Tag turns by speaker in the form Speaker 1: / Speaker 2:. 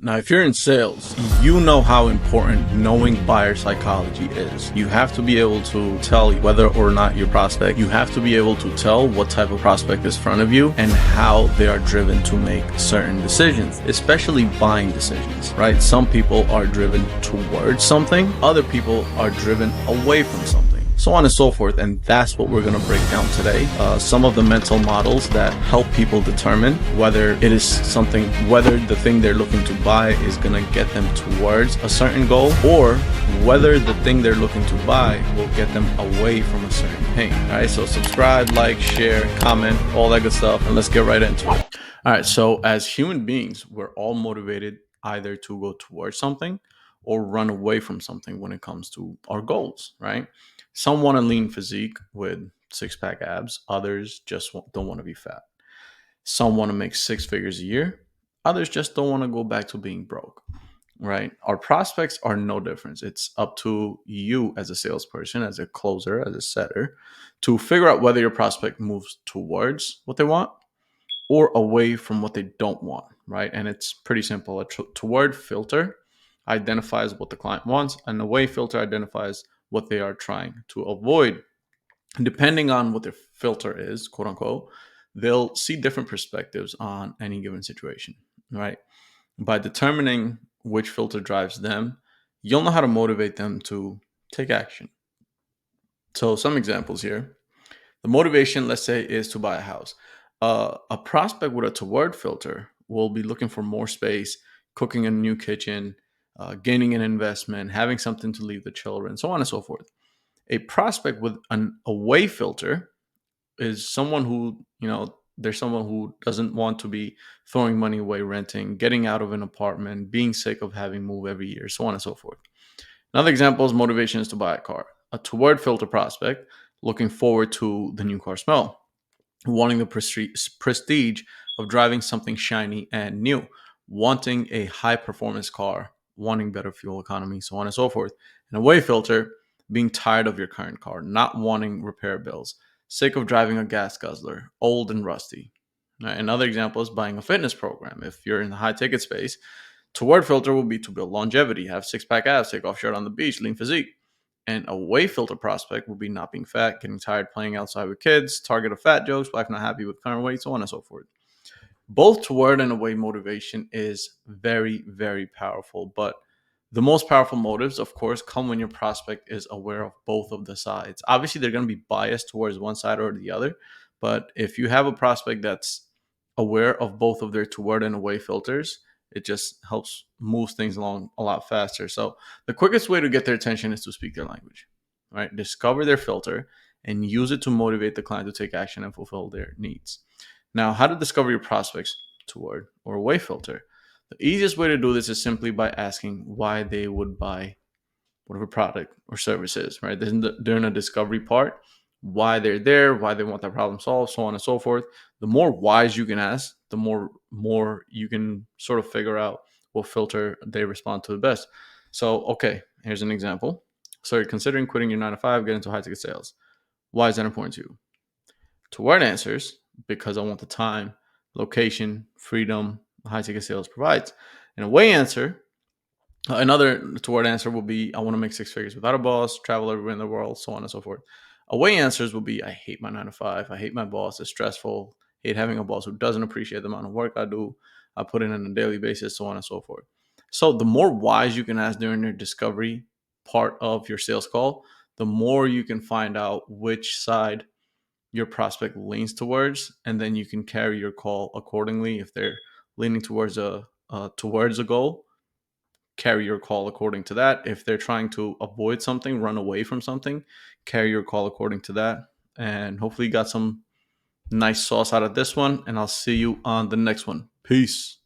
Speaker 1: Now, if you're in sales, you know how important knowing buyer psychology is. You have to be able to tell whether or not your prospect, you have to be able to tell what type of prospect is in front of you and how they are driven to make certain decisions, especially buying decisions, right? Some people are driven towards something, other people are driven away from something, so on and so forth. And that's what we're going to break down today. Some of the mental models that help people determine whether it is something, whether the thing they're looking to buy is going to get them towards a certain goal, or whether the thing they're looking to buy will get them away from a certain pain. All right, so subscribe, like, share, comment, all that good stuff, and let's get right into it. All right, so as human beings, we're all motivated either to go towards something or run away from something when it comes to our goals, right? Some want a lean physique with six-pack abs. Others just don't want to be fat. Some want to make six figures a year. Others just don't want to go back to being broke, right? Our prospects are no different. It's up to you as a salesperson, as a closer, as a setter, to figure out whether your prospect moves towards what they want or away from what they don't want, right? And it's pretty simple. A toward filter identifies what the client wants, and the way filter identifies what they are trying to avoid. Depending on what their filter is, quote unquote, they'll see different perspectives on any given situation, right? By determining which filter drives them, you'll know how to motivate them to take action. So, some examples here. The motivation, let's say, is to buy a house. A prospect with a toward filter will be looking for more space, cooking in a new kitchen, gaining an investment, having something to leave the children, so on and so forth. A prospect with an away filter is someone who, there's someone who doesn't want to be throwing money away renting, getting out of an apartment, being sick of having move every year, so on and so forth. Another example is motivation is to buy a car. A toward filter prospect looking forward to the new car smell, wanting the prestige of driving something shiny and new, wanting a high performance car, wanting better fuel economy, so on and so forth. And a way filter, being tired of your current car, not wanting repair bills, sick of driving a gas guzzler, old and rusty. Another example is buying a fitness program. If you're in the high ticket space, toward filter will be to build longevity, have six-pack abs, take off shirt on the beach, lean physique. And a way filter prospect will be not being fat, getting tired playing outside with kids, target of fat jokes, wife not happy with current weight, so on and so forth. Both toward and away motivation is very, very powerful. But the most powerful motives, of course, come when your prospect is aware of both of the sides. Obviously, they're going to be biased towards one side or the other. But if you have a prospect that's aware of both of their toward and away filters, it just helps move things along a lot faster. So the quickest way to get their attention is to speak their language, right? Discover their filter and use it to motivate the client to take action and fulfill their needs. Now, how to discover your prospects toward or away filter? The easiest way to do this is simply by asking why they would buy whatever product or service is, right? During the discovery part, why they're there, why they want that problem solved, so on and so forth. The more whys you can ask, the more you can sort of figure out what filter they respond to the best. So, okay, here's an example. So you're considering quitting your 9 to 5, get into high ticket sales. Why is that important to you? Toward answers, because I want the time, location, freedom, high ticket sales provides. And a way answer, another toward answer will be I want to make six figures without a boss, travel everywhere in the world, so on and so forth. Away answers will be I hate my 9 to 5, I hate my boss, it's stressful, hate having a boss who doesn't appreciate the amount of work I do, I put in on a daily basis, so on and so forth. So the more whys you can ask during your discovery part of your sales call, the more you can find out which side your prospect leans towards, and then you can carry your call accordingly. If they're leaning towards a goal, carry your call according to that. If they're trying to avoid something, run away from something, carry your call according to that. And hopefully you got some nice sauce out of this one, and I'll see you on the next one. Peace.